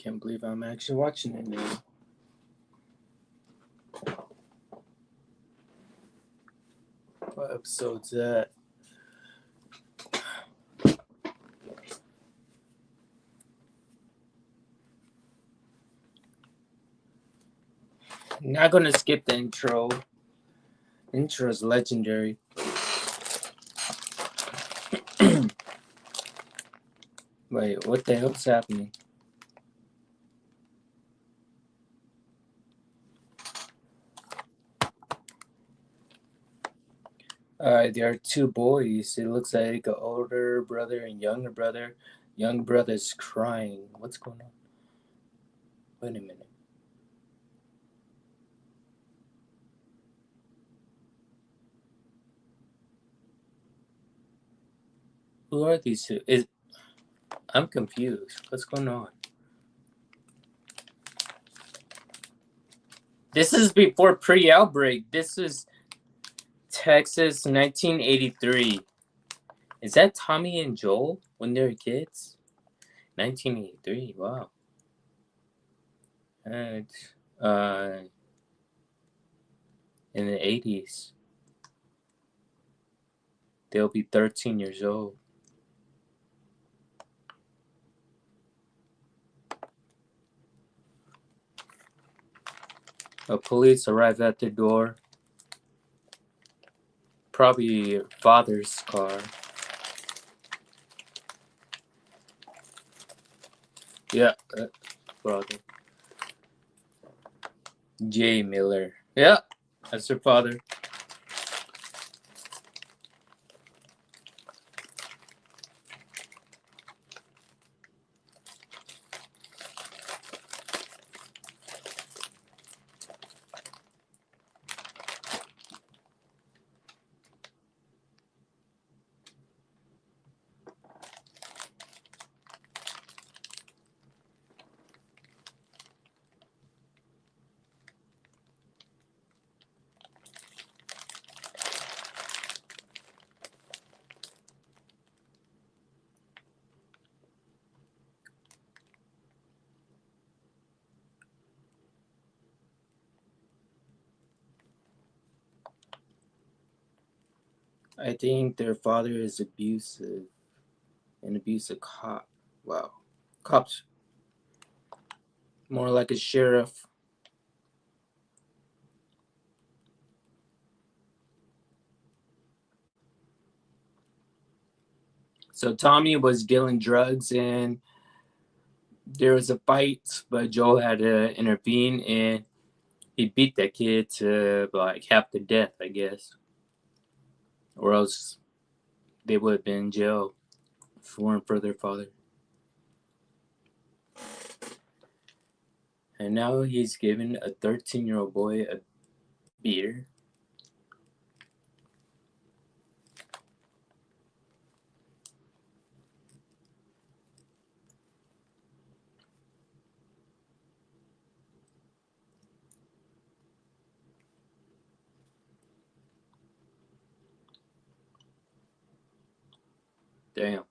Can't believe I'm actually watching it now. What episode's that? Not gonna skip the intro. Intro is legendary. Wait, what the hell's happening? There are two boys. It looks like an older brother and younger brother. Young brother's crying. What's going on? Wait a minute. Who are these two? I'm confused. What's going on? This is before pre-outbreak. This is Texas, 1983. Is that Tommy and Joel when they were kids? 1983. Wow. And in the 80s, they'll be 13 years old. The police arrive at the door. Probably father's car. Yeah, brother. Jay Miller. Yeah, that's her father. I think their father is abusive. An abusive cop. Wow. Cops. More like a sheriff. So Tommy was dealing drugs and there was a fight, but Joel had to intervene and he beat that kid to like half the death, I guess. Or else they would have been in jail if it weren't for their father. And now he's giving a 13-year-old boy a beer. Damn.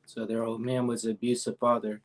So their old man was an abusive father.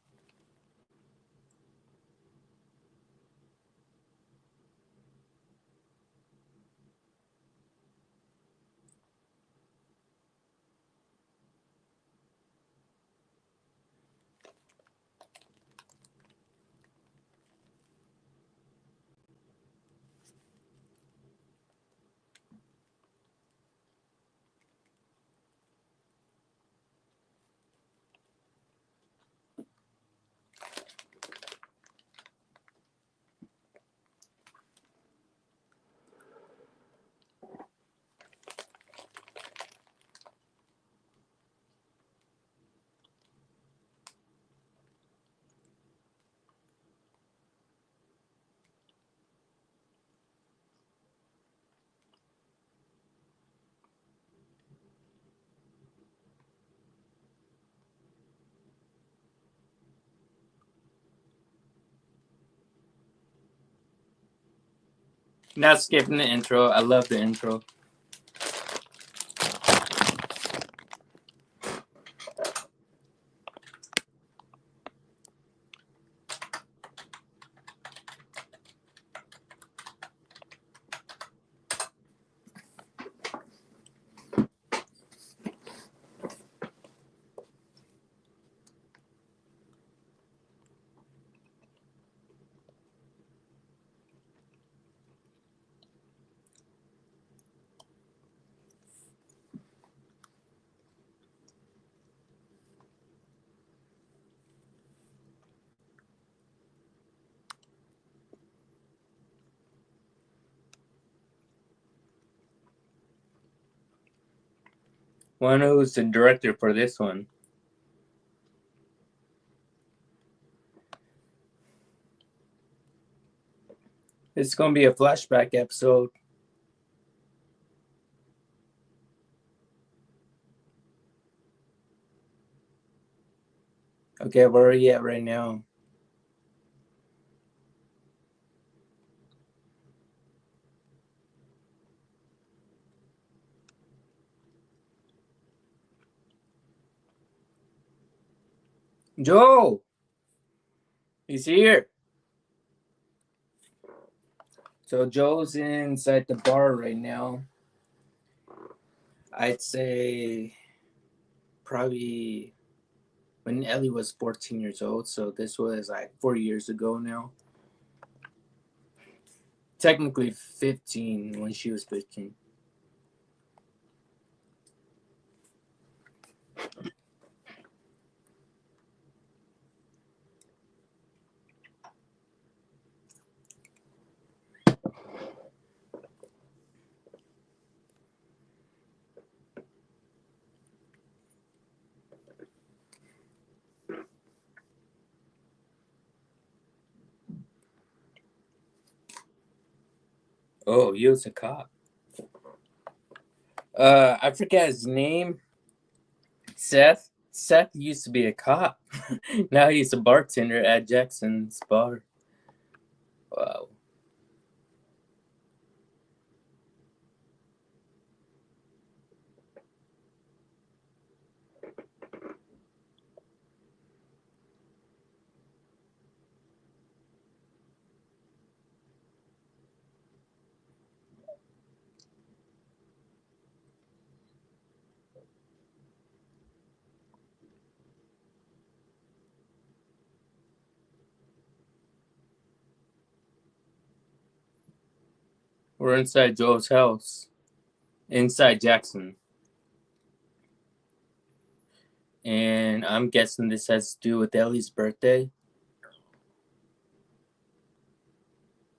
Not skipping the intro. I love the intro. Wonder who's the director for this one. It's gonna be a flashback episode. Okay, where are you at right now? Joe! He's here. So Joe's inside the bar right now. I'd say probably when Ellie was 14 years old. So this was like 4 years ago now. Technically 15 when she was 15. Oh, he was a cop. I forget his name. Seth. Seth used to be a cop. Now he's a bartender at Jackson's bar. Wow. We're inside Joe's house. Inside Jackson. And I'm guessing this has to do with Ellie's birthday.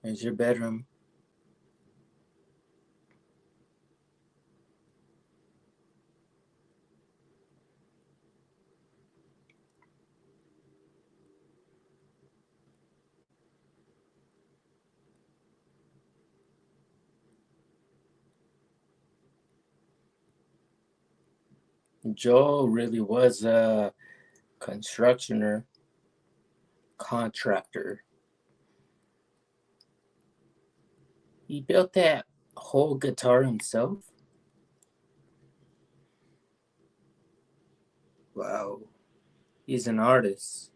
There's your bedroom. Joe really was a constructioner, contractor. He built that whole guitar himself. Wow. He's an artist.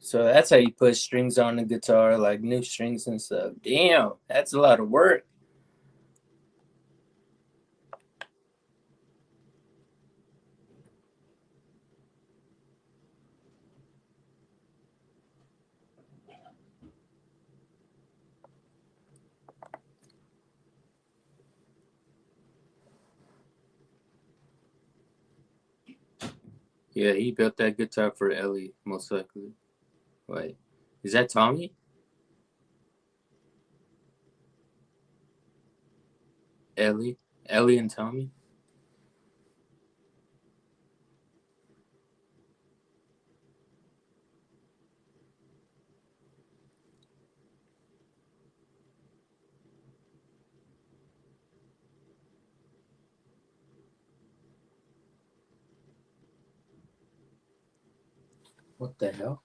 So that's how you put strings on the guitar, like new strings and stuff. Damn, that's a lot of work. Yeah, he built that guitar for Ellie, most likely. Wait, is that Tommy? Ellie? Ellie and Tommy? What the hell?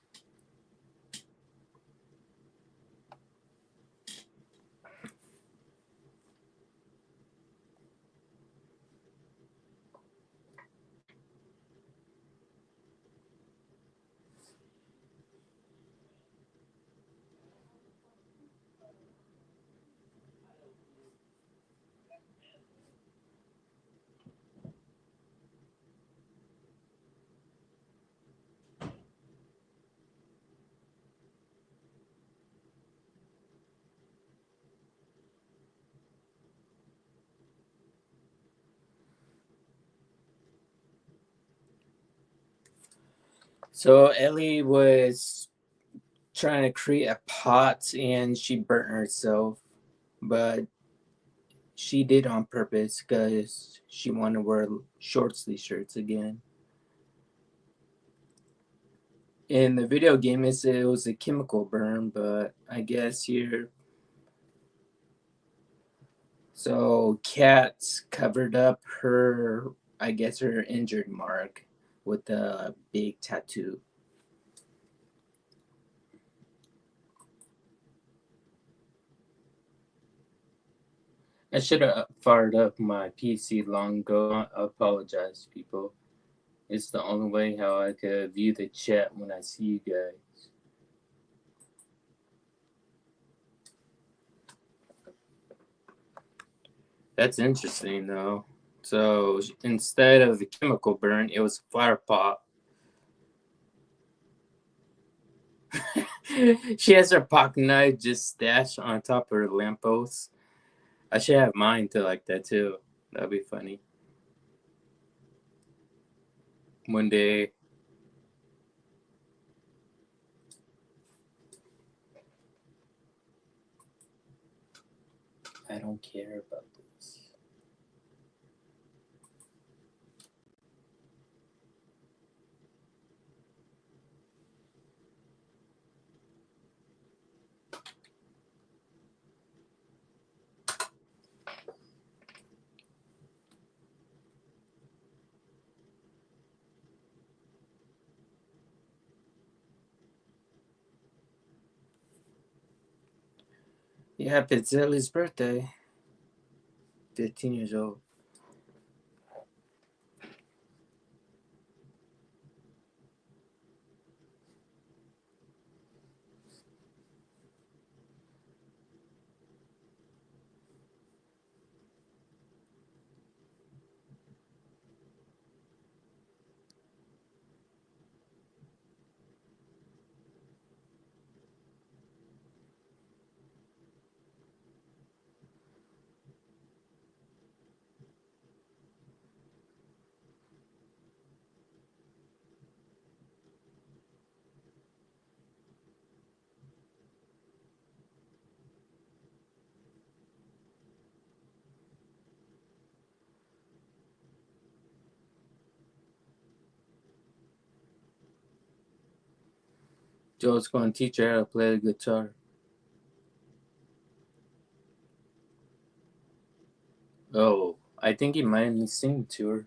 So Ellie was trying to create a pot and she burnt herself, but she did on purpose because she wanted to wear short sleeve shirts again. In the video game, it said it was a chemical burn, but I guess here. So Kat covered up her, I guess, her injured mark with a big tattoo. I should have fired up my PC long ago. I apologize, people. It's the only way how I could view the chat when I see you guys. That's interesting, though. So instead of a chemical burn, it was a flower pot. She has her pocket knife just stashed on top of her lamppost. I should have mine to like that too. That'd be funny. One day. I don't care about this. Yeah, it's Ellie's birthday. 15 years old. Joe's going to teach her how to play the guitar. Oh, I think he might be singing to her.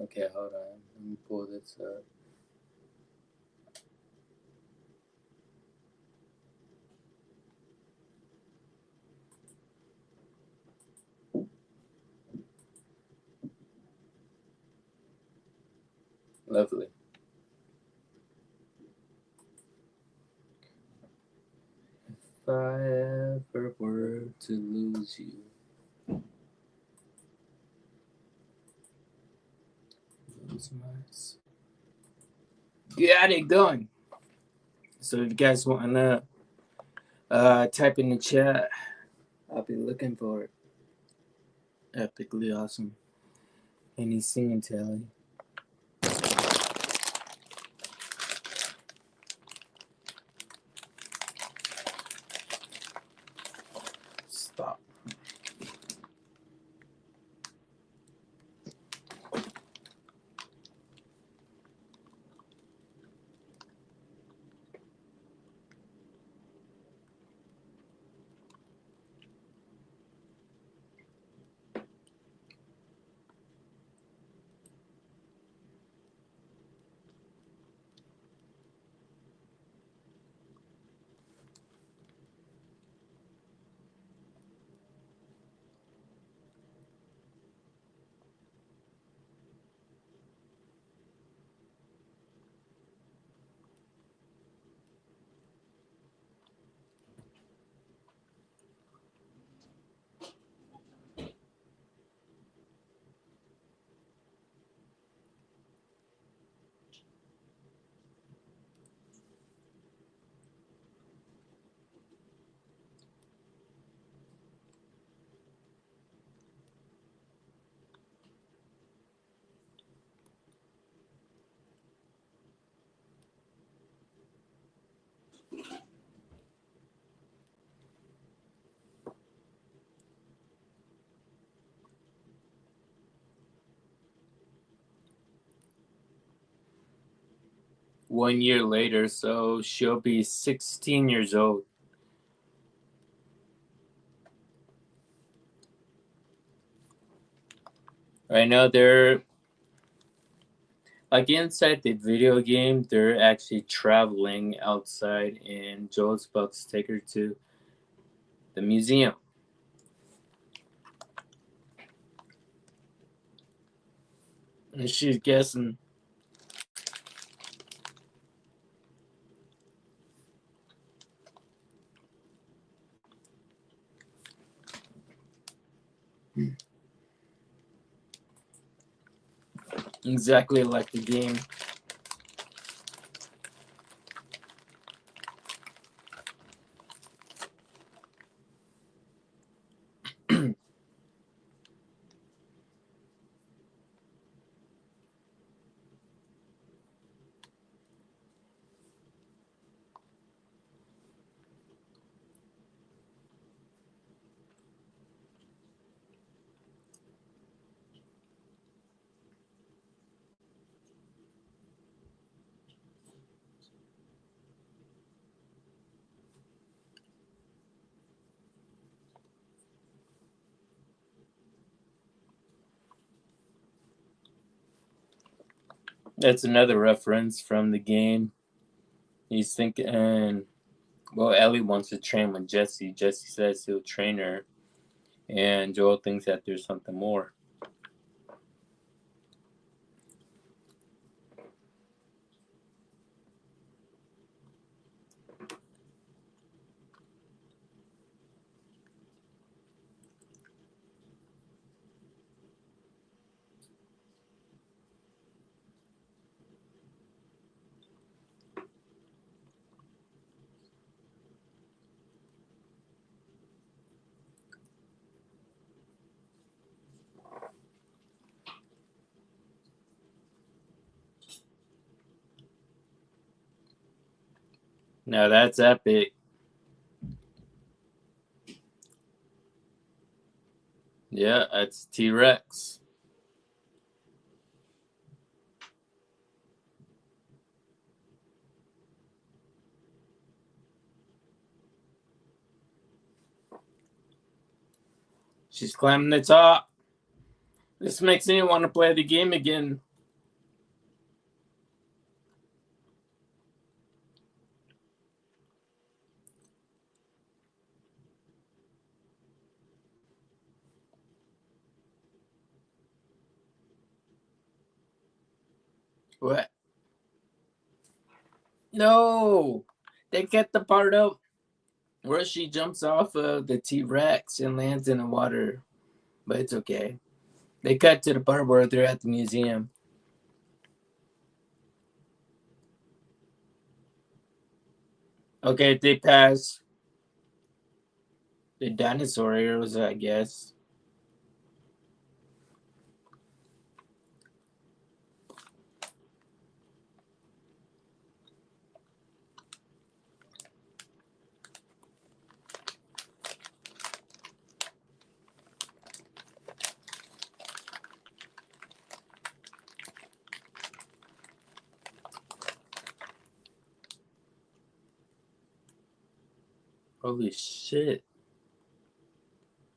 Okay, hold on. Let me pull this up. Lovely. If I ever were to lose you, lose my. Got it going. So if you guys want to type in the chat, I'll be looking for it. Epically awesome. And he's singing to Ellie. Stop. 1 year later, so she'll be 16 years old. Right now, they're like inside the video game, they're actually traveling outside, and Joel's about to take her to the museum. And she's guessing. Exactly like the game. That's another reference from the game. He's thinking, well, Ellie wants to train with Jesse. Jesse says he'll train her, and Joel thinks that there's something more. Now that's epic. Yeah, that's T-Rex. She's climbing the top. This makes me want to play the game again. What? No! They cut the part out where she jumps off of the T-Rex and lands in the water. But it's okay. They cut to the part where they're at the museum. Okay, they pass the dinosaur ears, I guess. Holy shit.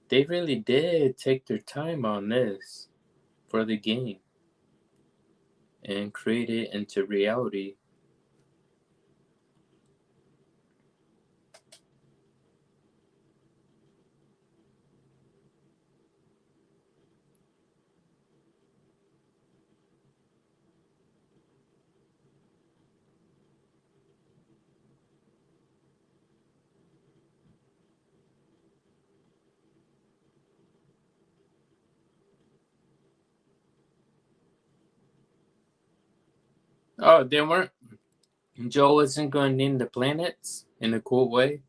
They really did take their time on this for the game and create it into reality. Oh, they weren't. Joe wasn't going to name the planets in a cool way.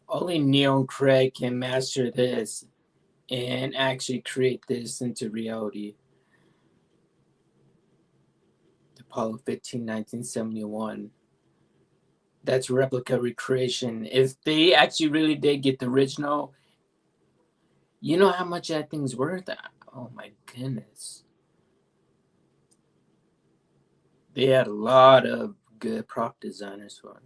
Only Neil and Craig can master this and actually create this into reality. Apollo 15, 1971. That's replica recreation. If they actually really did get the original, you know how much that thing's worth? Oh my goodness. They had a lot of good prop designers for it.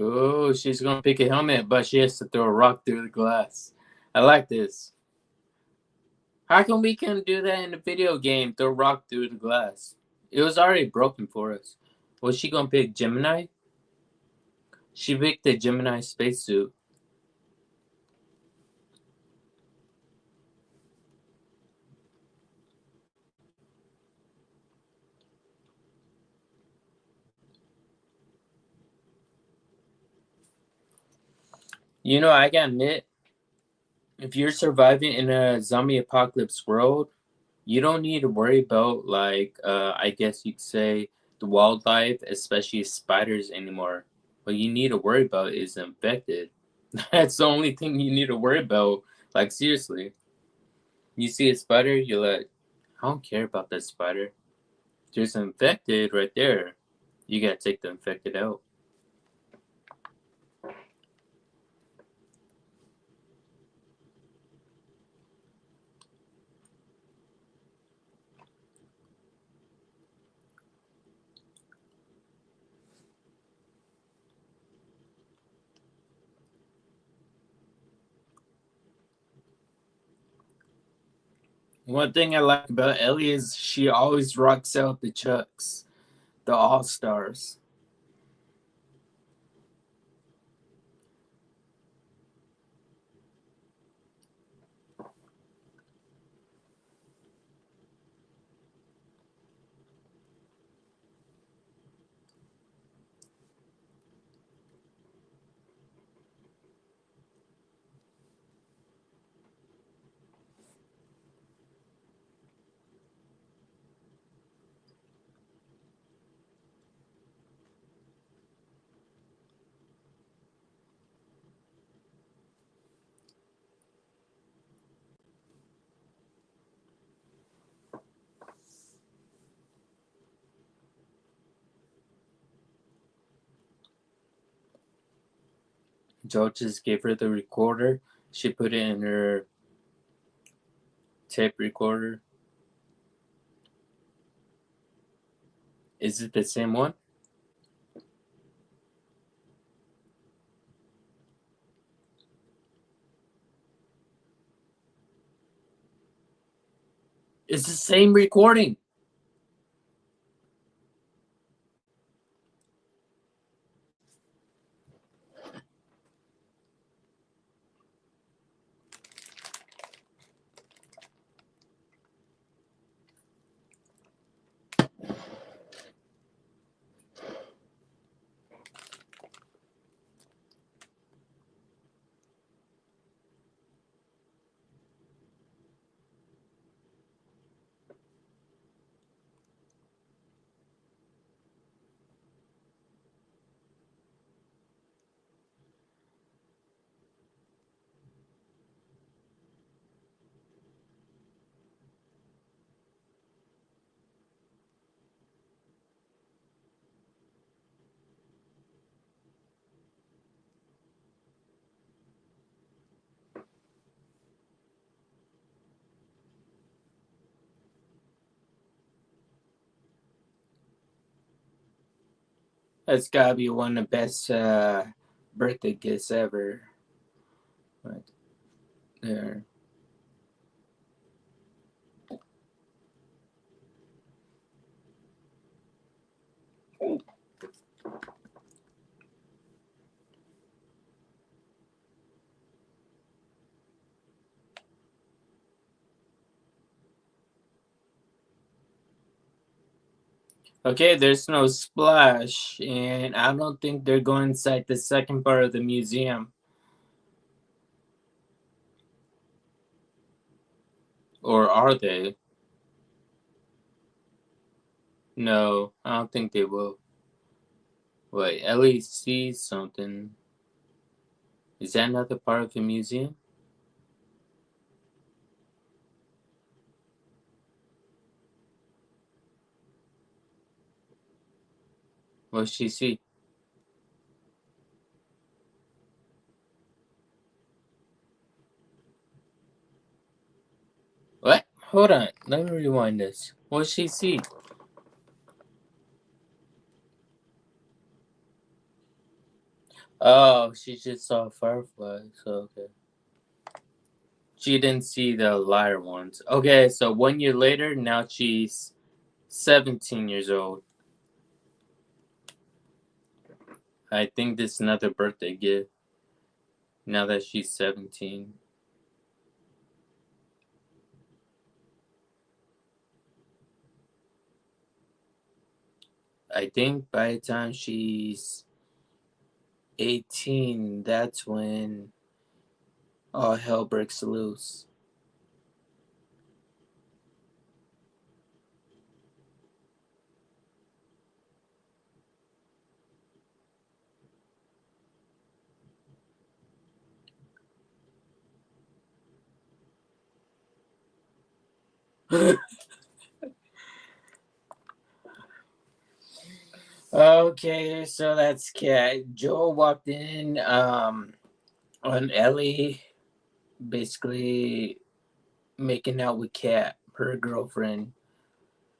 Oh, she's gonna pick a helmet, but she has to throw a rock through the glass. I like this. How come we can't do that in the video game? Throw a rock through the glass. It was already broken for us. Was she gonna pick Gemini? She picked the Gemini spacesuit. You know, I gotta admit, if you're surviving in a zombie apocalypse world, you don't need to worry about I guess you'd say the wildlife, especially spiders anymore. What you need to worry about is infected. That's the only thing you need to worry about. Like seriously. You see a spider, you're like, I don't care about that spider. There's an infected right there. You gotta take the infected out. One thing I like about Ellie is she always rocks out the Chucks, the All Stars. Joe just gave her the recorder. She put it in her tape recorder. Is it the same one? It's the same recording. That's gotta be one of the best birthday gifts ever. Right there. Okay, there's no splash, and I don't think they're going inside the second part of the museum. Or are they? No, I don't think they will. Wait, Ellie sees something. Is that another part of the museum? What's she see? What? Hold on. Let me rewind this. What's she see? Oh, she just saw a firefly. So okay. She didn't see the lighter ones. Okay, so 1 year later, now she's 17 years old. I think this is another birthday gift. Now that she's 17. I think by the time she's 18, that's when all hell breaks loose. Okay, so that's Cat. Joel walked in on Ellie basically making out with Cat, her girlfriend.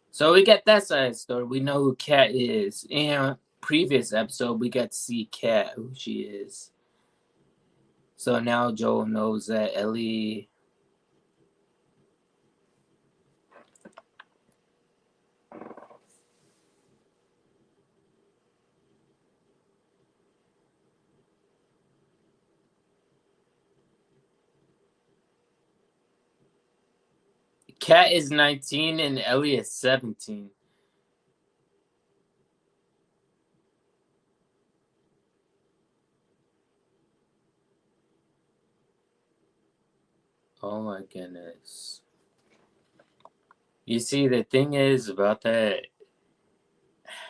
So we get that side of the story. We know who Cat is. And previous episode we got to see Cat, who she is. So now Joel knows that Ellie. Cat is 19 and Ellie is 17. Oh my goodness. You see, the thing is about that,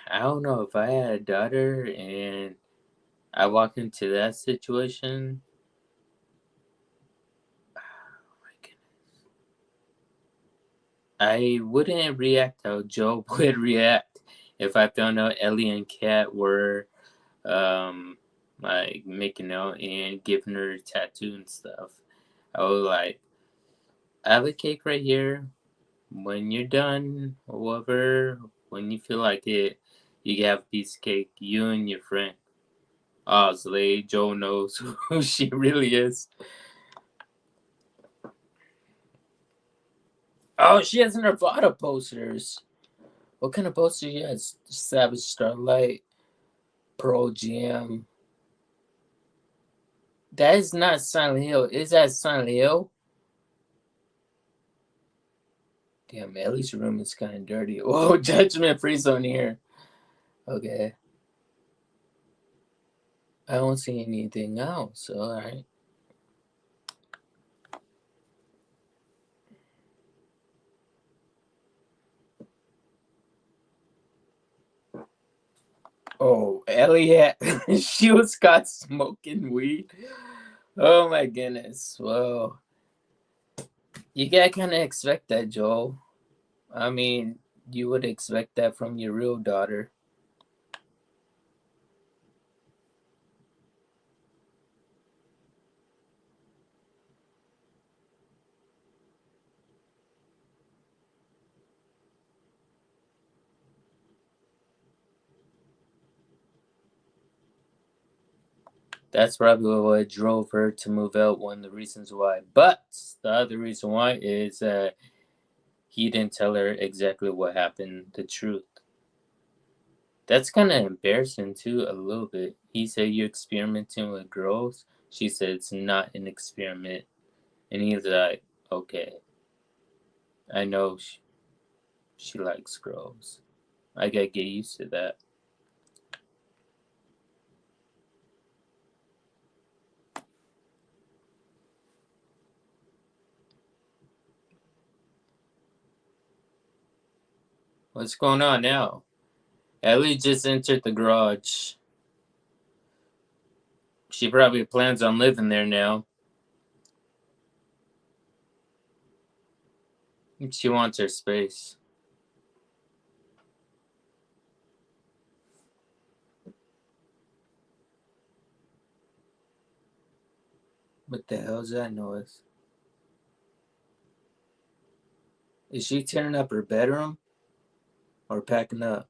I don't know if I had a daughter and I walk into that situation. Oh my goodness. I wouldn't react how Joe would react if I found out Ellie and Kat were um like making out and giving her a tattoo and stuff. I was like, I have a cake right here. When you're done, or whatever, when you feel like it, you can have a piece of cake. You and your friend. Obviously, Joe knows who she really is. Oh, she has Nirvana posters. What kind of posters she has? Savage Starlight, Pearl Jam. That is not Silent Hill. Is that Silent Hill? Damn, Ellie's room is kind of dirty. Whoa, Judgment Free Zone here. Okay. I don't see anything else. Alright. Oh, Elliot, she was caught smoking weed. Oh my goodness. Well, you gotta kind of expect that, Joel. I mean, you would expect that from your real daughter. That's probably what drove her to move out. One of the reasons why. But the other reason why is he didn't tell her exactly what happened, the truth. That's kind of embarrassing too, a little bit. He said you're experimenting with girls. She said it's not an experiment. And he's like, okay, I know she likes girls. I gotta get used to that. What's going on now? Ellie just entered the garage. She probably plans on living there now. She wants her space. What the hell is that noise? Is she tearing up her bedroom? Or packing up?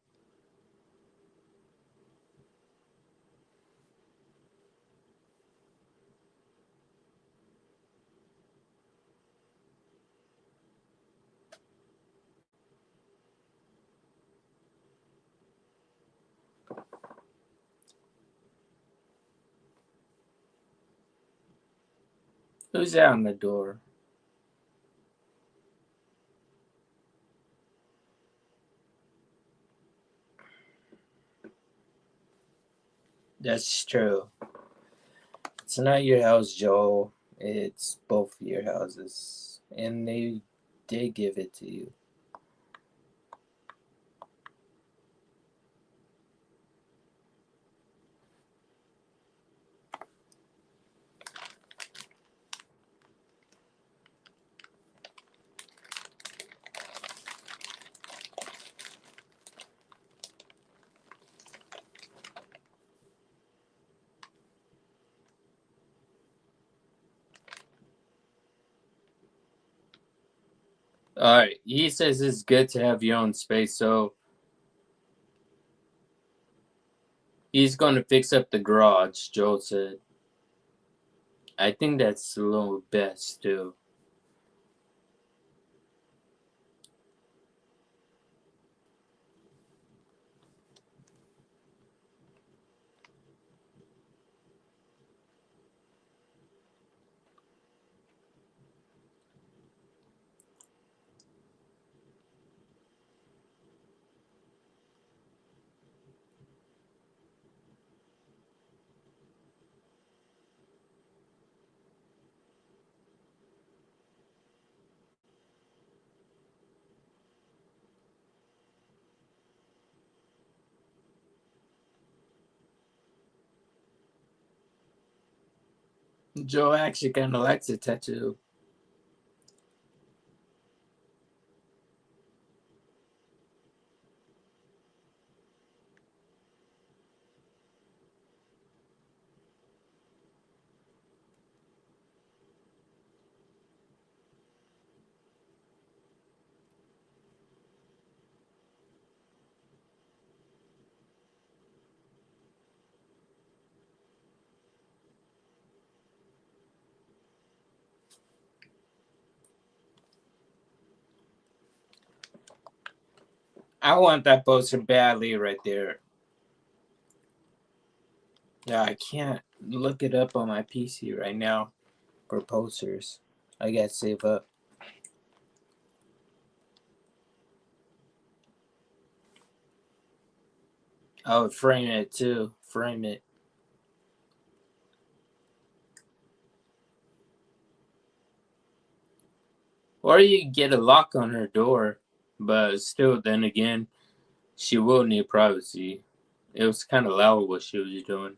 Who's out on the door? That's true. It's not your house, Joel. It's both your houses. And they did give it to you. Alright, he says it's good to have your own space, so he's gonna fix up the garage, Joel said. I think that's a little best too. Joe actually kind of likes a tattoo. I want that poster badly right there. Yeah, I can't look it up on my PC right now for posters. I gotta save up. I would frame it too. Frame it. Or you get a lock on her door. But still, then again, she will need privacy. It was kind of loud what she was doing.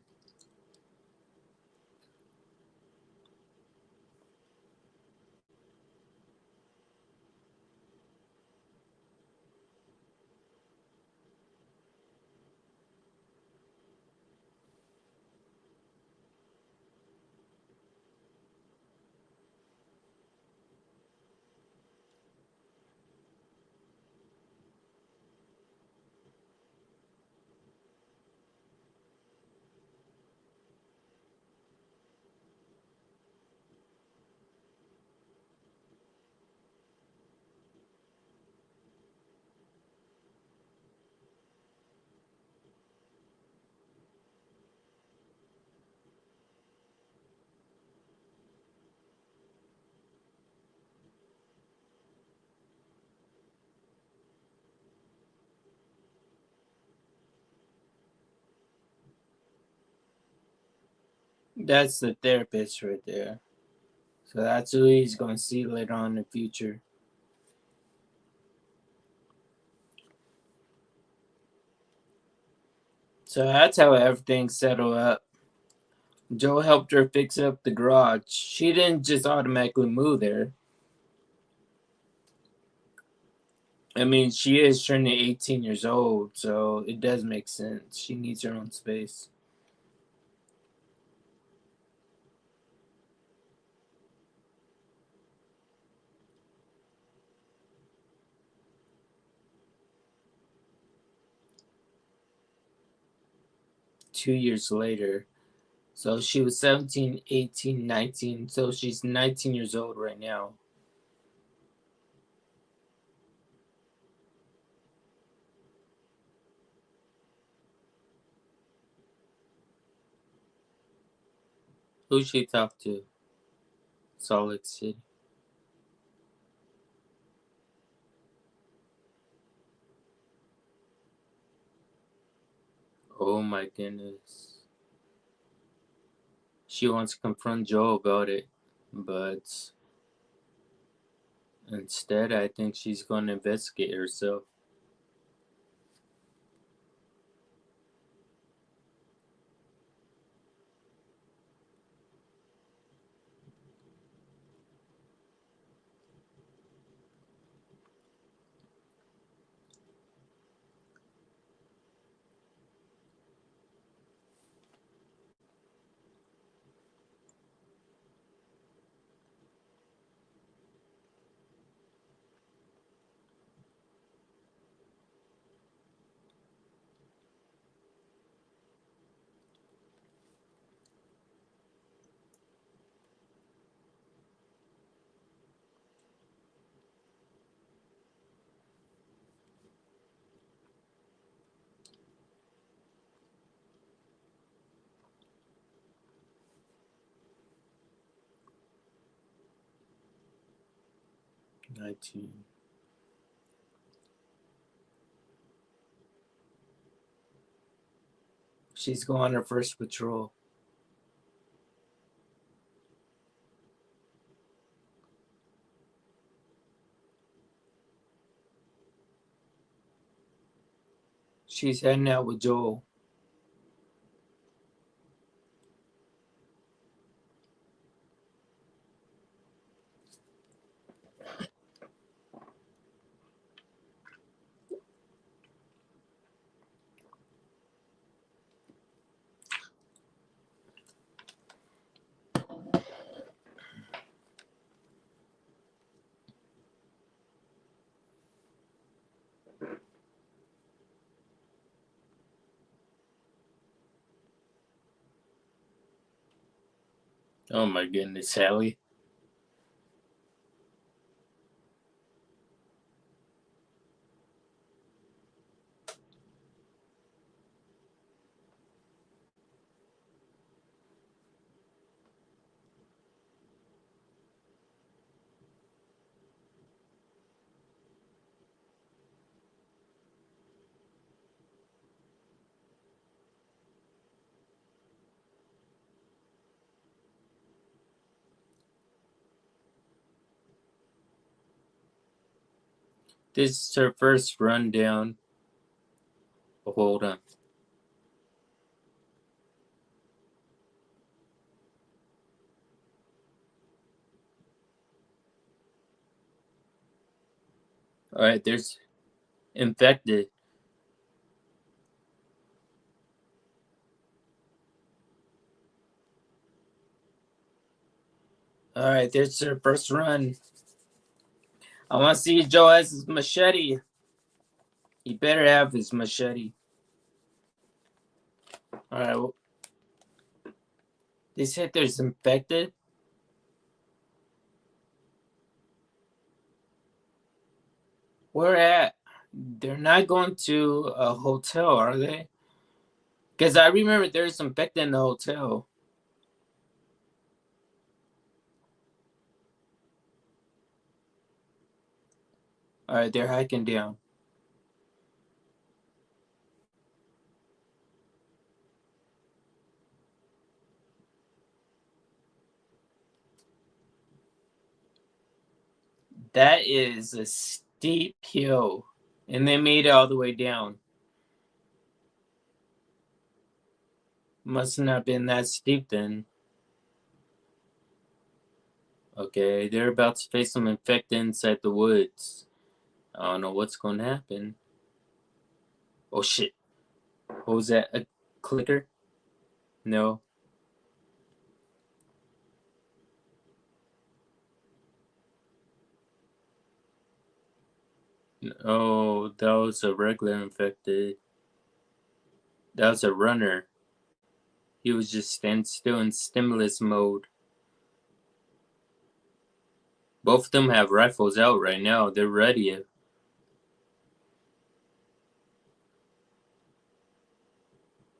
That's the therapist right there. So that's who he's going to see later on in the future. So that's how everything settled up. Joe helped her fix up the garage. She didn't just automatically move there. I mean, she is turning 18 years old, so it does make sense. She needs her own space. Two years later, so she was 17, 18, 19. So she's 19 years old right now. Who she talked to? Salt Lake City. Oh my goodness. She wants to confront Joe about it, but instead, I think she's going to investigate herself. '19. She's going on her first patrol. She's heading out with Joel. Oh my goodness, Sally. This is her first rundown. Oh, hold on. All right, there's infected. All right, there's her first run. I want to see Joe has his machete. He better have his machete. All right, well, they said there's infected. Where at? They're not going to a hotel, are they? Because I remember there's infected in the hotel. All right, they're hiking down. That is a steep hill. And they made it all the way down. Must not have been that steep then. Okay, they're about to face some infected inside the woods. I don't know what's going to happen. Oh shit. What was that? A clicker? No. Oh, that was a regular infected. That was a runner. He was just standing still in stimulus mode. Both of them have rifles out right now. They're ready.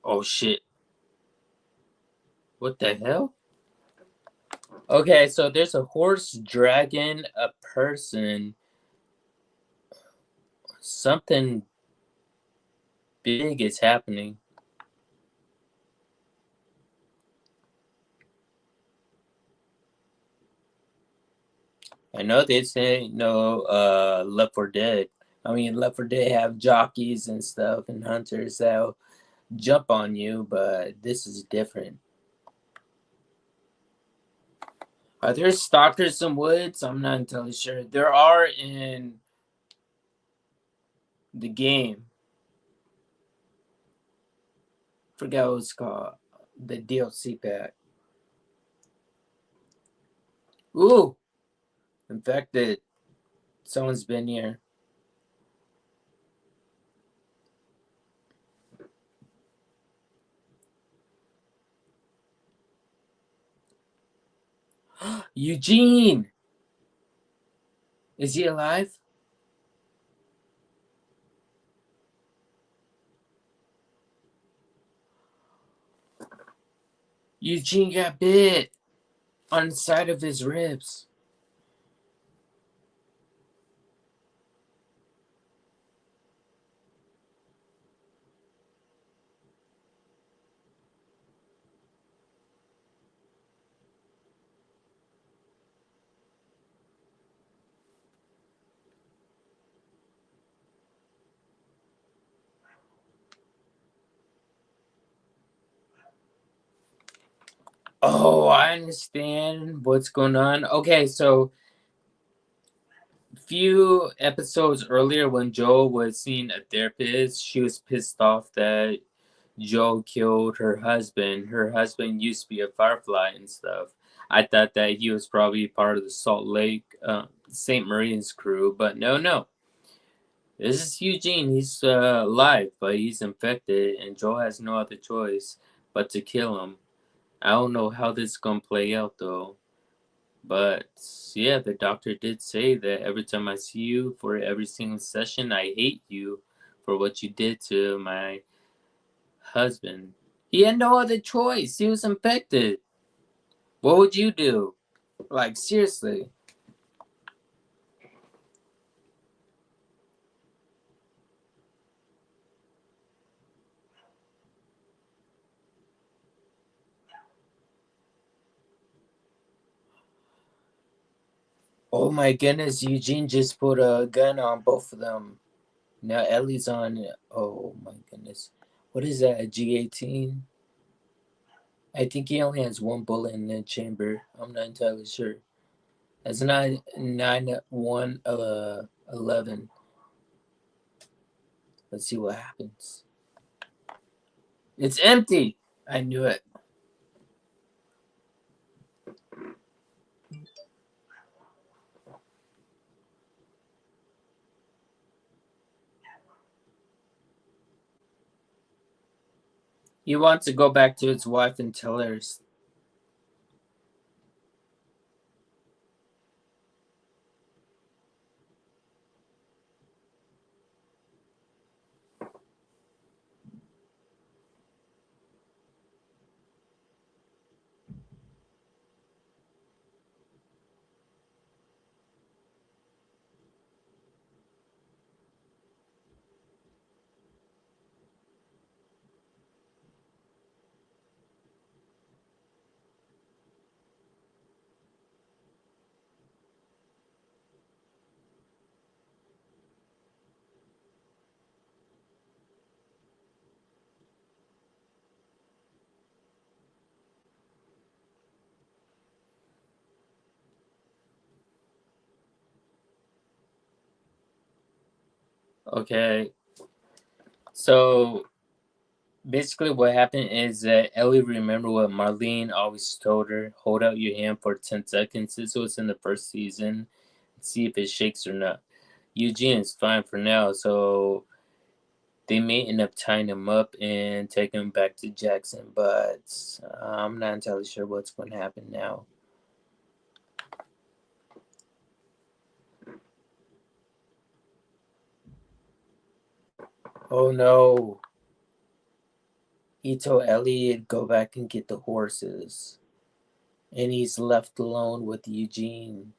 Oh shit. What the hell? Okay, so there's a horse dragging a person. Something big is happening. I know they say no Left 4 Dead. I mean Left 4 Dead have jockeys and stuff and hunters that'll jump on you, but this is different. Are there stalkers in woods? I'm not entirely sure. There are in the game. Forgot what it's called. The DLC pack. Ooh! Infected. Someone's been here. Eugene! Is he alive? Eugene got bit on the side of his ribs. Oh, I understand what's going on. Okay, so a few episodes earlier when Joel was seeing a therapist, she was pissed off that Joel killed her husband. Her husband used to be a firefly and stuff. I thought that he was probably part of the Salt Lake St. Marines crew, but no. This is Eugene. He's alive, but he's infected, and Joel has no other choice but to kill him. I don't know how this is gonna play out though. But yeah, the doctor did say that every time I see you for every single session, I hate you for what you did to my husband. He had no other choice. He was infected. What would you do? Like, seriously. Oh my goodness, Eugene just put a gun on both of them. Now Ellie's on it. Oh my goodness. What is that, a G18? I think he only has one bullet in the chamber. I'm not entirely sure. That's not 9-1-11. Let's see what happens. It's empty. I knew it. He wants to go back to his wife and tell her. Okay, so basically what happened is that Ellie remembered what Marlene always told her: hold out your hand for 10 seconds. This was in the first season. See if it shakes or not. Eugene is fine for now, so they may end up tying him up and taking him back to Jackson, but I'm not entirely sure what's going to happen now. Oh no. He told Ellie to go back and get the horses, and he's left alone with Eugene.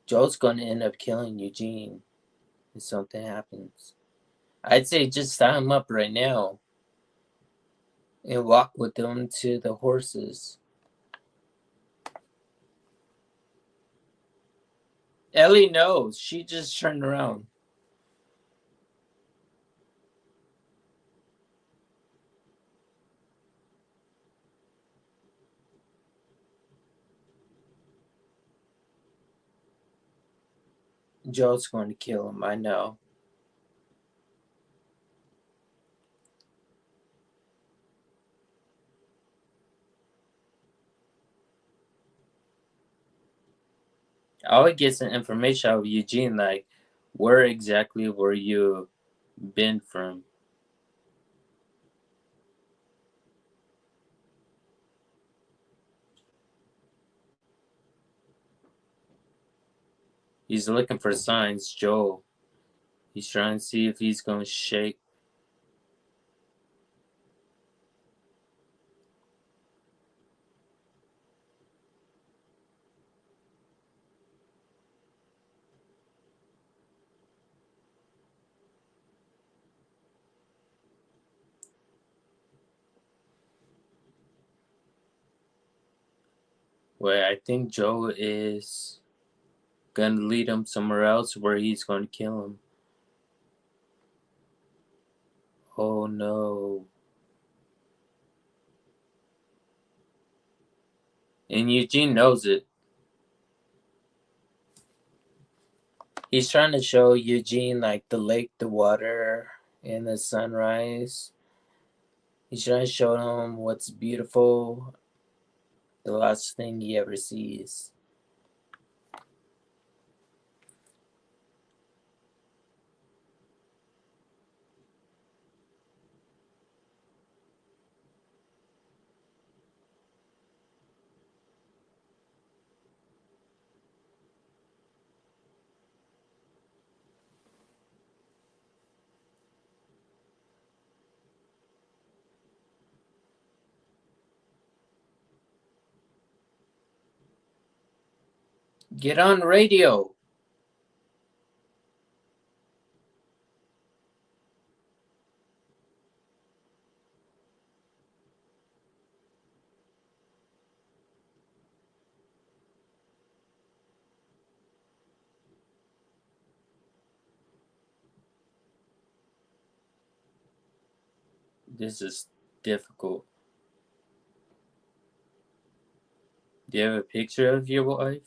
Joe's going to end up killing Eugene if something happens. I'd say just tie him up right now and walk with him to the horses. Ellie knows. She just turned around. Joe's going to kill him, I know. I would get some information out of Eugene, like, where exactly were you been from? He's looking for signs, Joe. He's trying to see if he's going to shake. Well, I think Joe is going to lead him somewhere else where he's going to kill him. Oh no. And Eugene knows it. He's trying to show Eugene like the lake, the water, and the sunrise. He's trying to show him what's beautiful, the last thing he ever sees. Get on radio. This is difficult. Do you have a picture of your wife?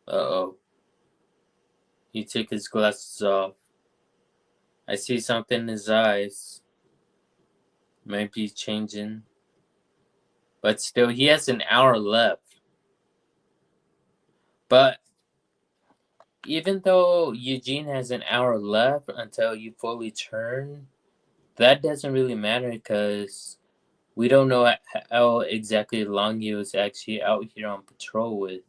Uh oh. He took his glasses off. I see something in his eyes. Might be changing. But still, he has an hour left. But even though Eugene has an hour left until you fully turn, that doesn't really matter because we don't know how exactly long he was actually out here on patrol with.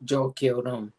Joe killed him.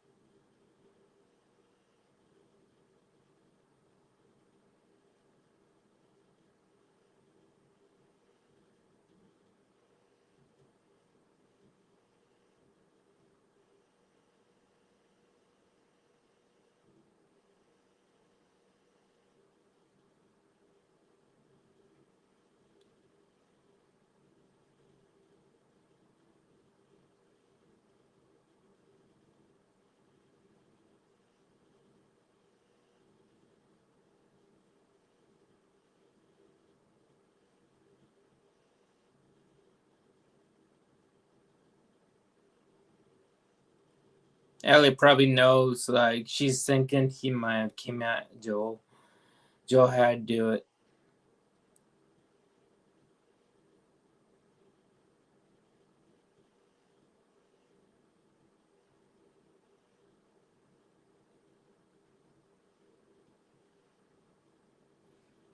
Ellie probably knows, like, she's thinking he might have came at Joel. Joel had to do it.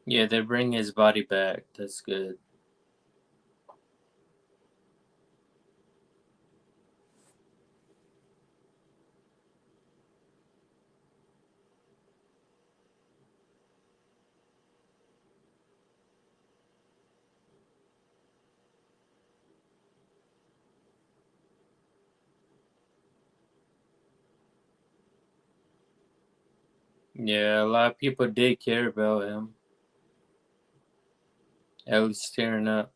Yeah, they bring his body back. That's good. Yeah, a lot of people did care about him. Ellie's tearing up.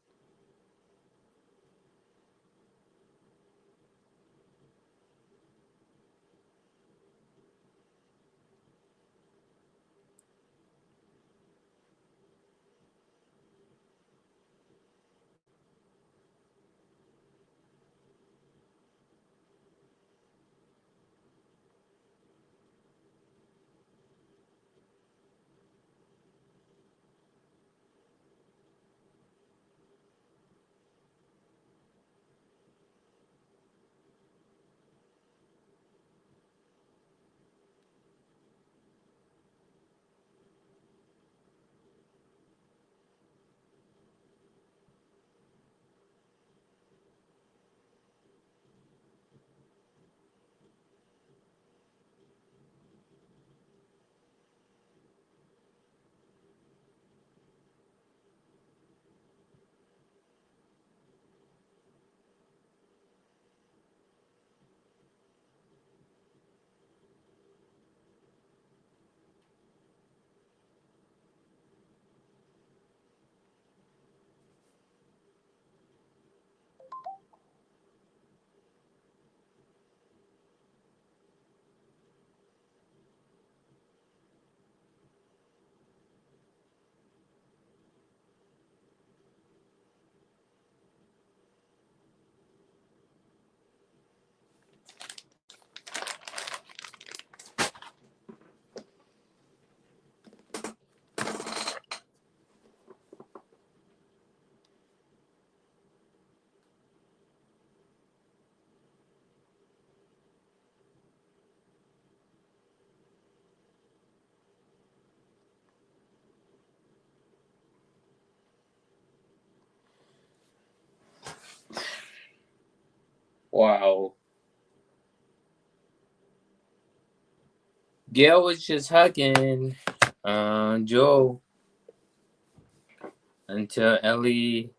Wow. Gail was just hugging Joel until Ellie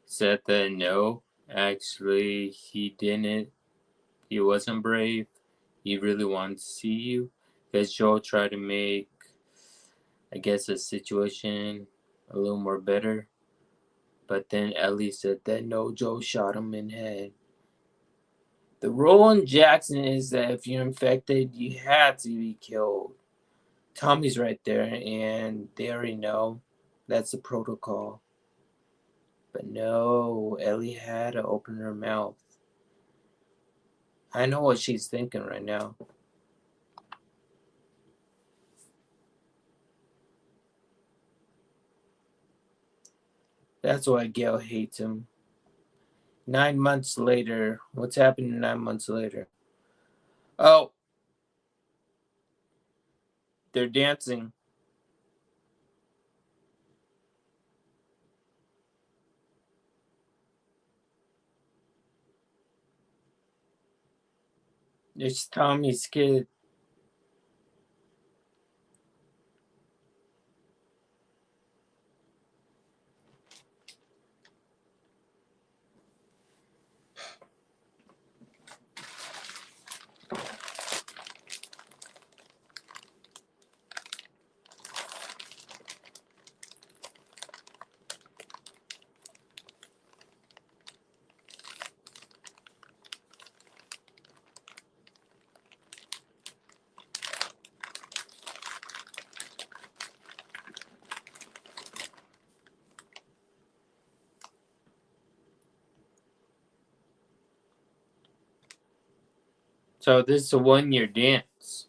said that no, actually, he didn't. He wasn't brave. He really wanted to see you. Because Joel tried to make, I guess, the situation a little more better. But then Ellie said that no, Joel shot him in the head. The rule in Jackson is that if you're infected, you have to be killed. Tommy's right there, and they already know that's the protocol. But no, Ellie had to open her mouth. I know what she's thinking right now. That's why Gail hates him. 9 months later, what's happening 9 months later? Oh, they're dancing. It's Tommy's kid. So this is a 1-year dance.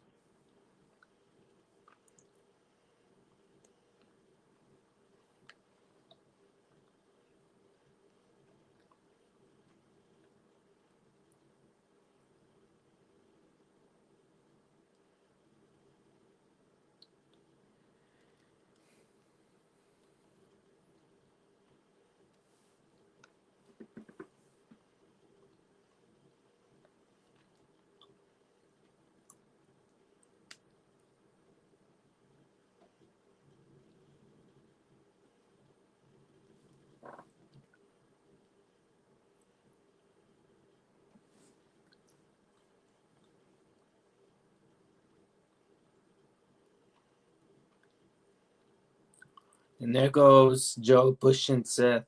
And there goes Joe pushing Seth.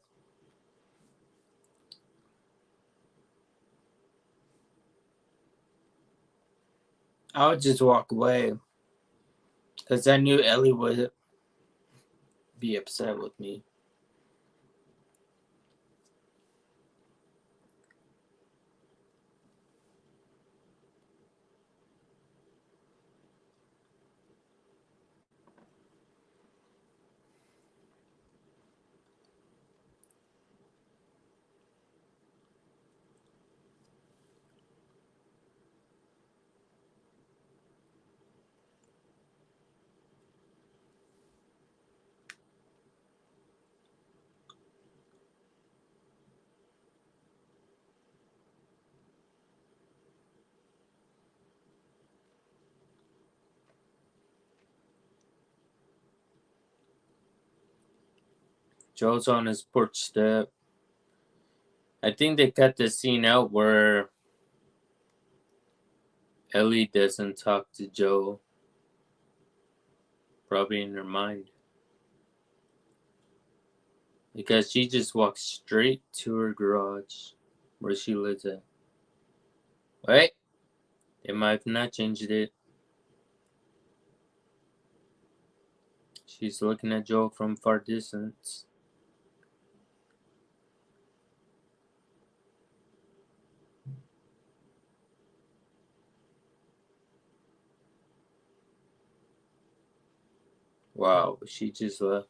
I would just walk away because I knew Ellie would be upset with me. Joe's on his porch step. I think they cut the scene out where Ellie doesn't talk to Joe. Probably in her mind. Because she just walks straight to her garage where she lives at. Wait, they might have not changed it. She's looking at Joe from far distance. Wow, she just left.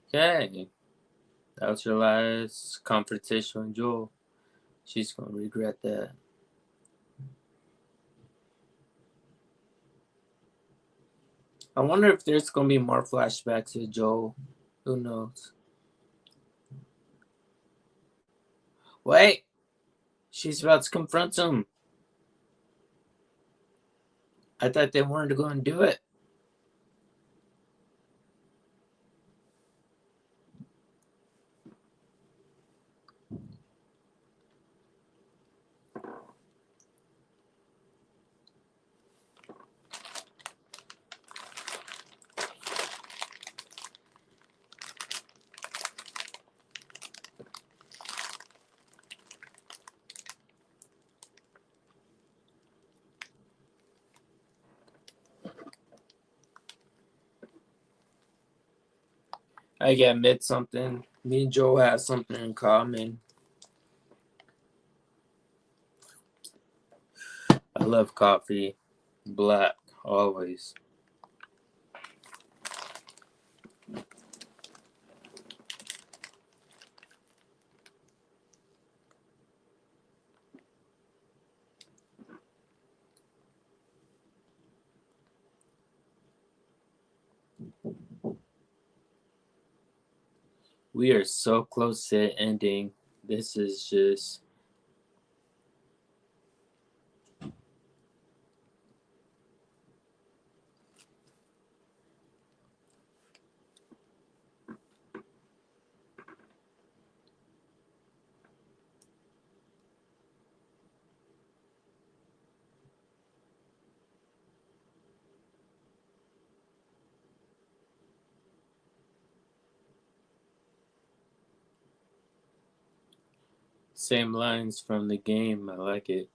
Okay, that was her last confrontation with Joel. She's gonna regret that. I wonder if there's gonna be more flashbacks with Joel. Who knows? Wait, she's about to confront him. I thought they wanted to go and do it. I gotta admit something. Me and Joel have something in common. I love coffee. Black, always. We are so close to ending. This is just. Same lines from the game. I like it.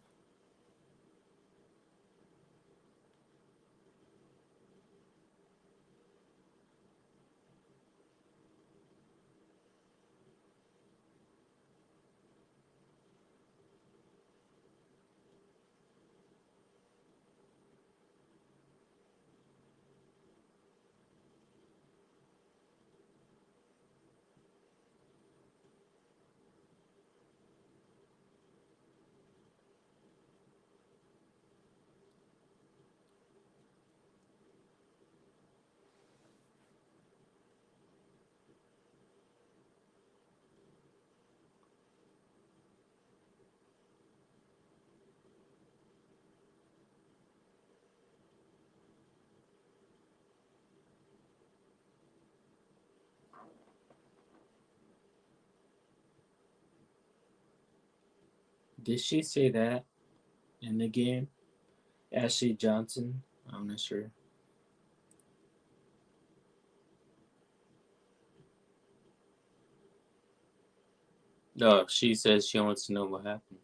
Did she say that in the game? Ashley Johnson? I'm not sure. No, she says she wants to know what happened.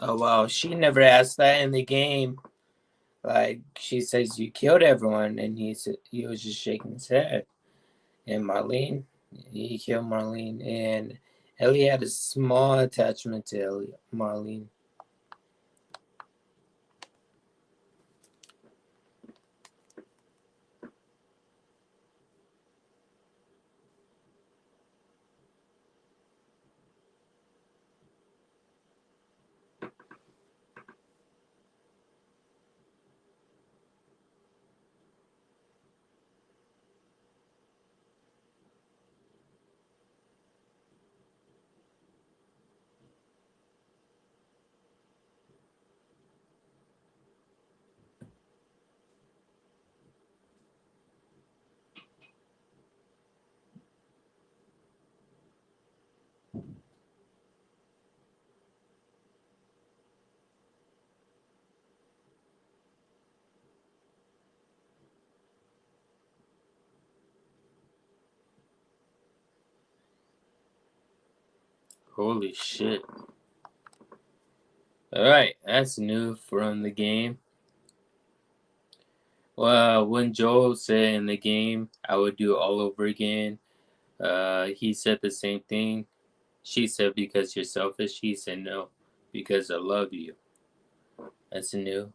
Oh wow, she never asked that in the game. Like she says, you killed everyone, and he was just shaking his head. And Marlene, he killed Marlene, and Ellie had a small attachment to Marlene. Holy shit! All right, that's new from the game. Well, when Joel said in the game, I would do it all over again. He said the same thing. She said, because you're selfish. He said, no, because I love you. That's new.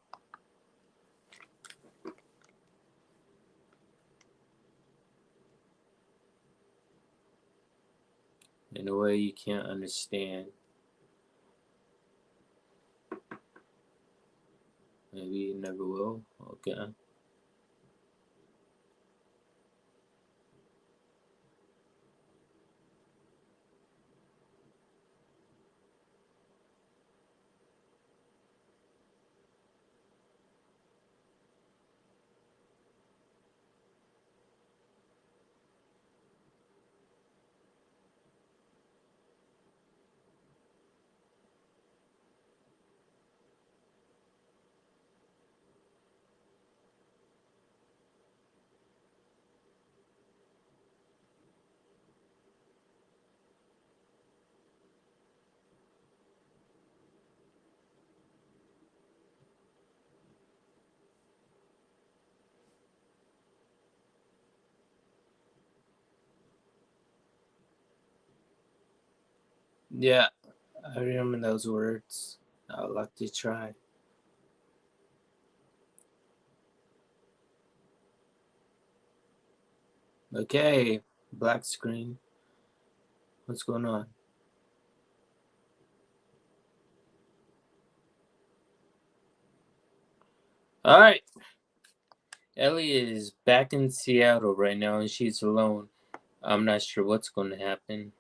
In a way you can't understand. Maybe you never will. Okay. Yeah, I remember those words. I would like to try. Okay, black screen. What's going on? All right. Ellie is back in Seattle right now and she's alone. I'm not sure what's going to happen.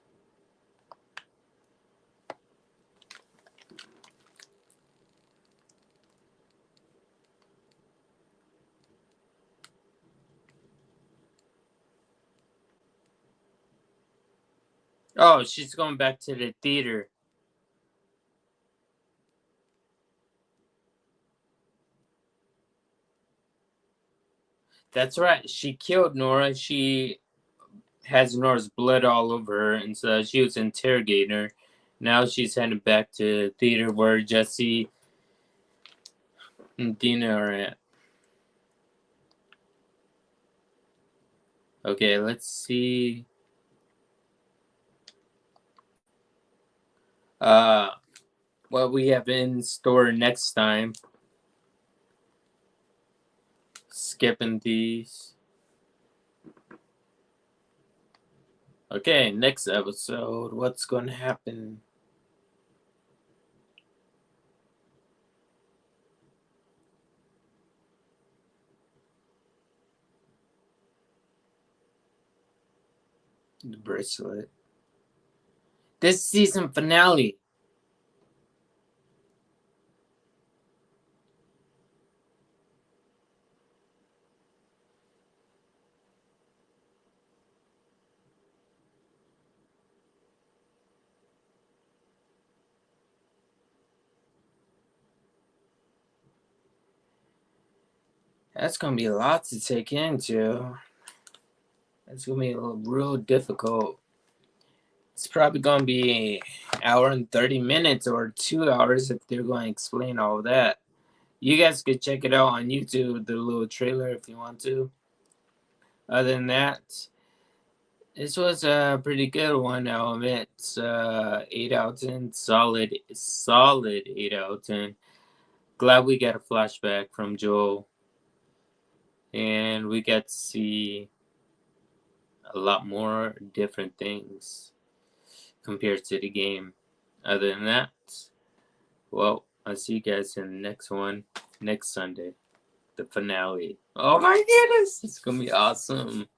Oh, she's going back to the theater. That's right. She killed Nora. She has Nora's blood all over her, and so she was interrogating her. Now she's heading back to the theater where Jesse and Dina are at. Okay, let's see. What we have in store next time. Skipping these. Okay, next episode. What's going to happen? The bracelet. This season finale. That's going to be a lot to take into. It's going to be real difficult. It's probably going to be an hour and 30 minutes or 2 hours if they're going to explain all of that. You guys could check it out on YouTube, the little trailer, if you want to. Other than that, this was a pretty good one, I'll admit. 8 out of 10. Solid 8 out of 10. Glad we got a flashback from Joel. And we got to see a lot more different things compared to the game. Other than that, well, I'll see you guys in the next one next Sunday. The finale. Oh my goodness! It's going to be awesome.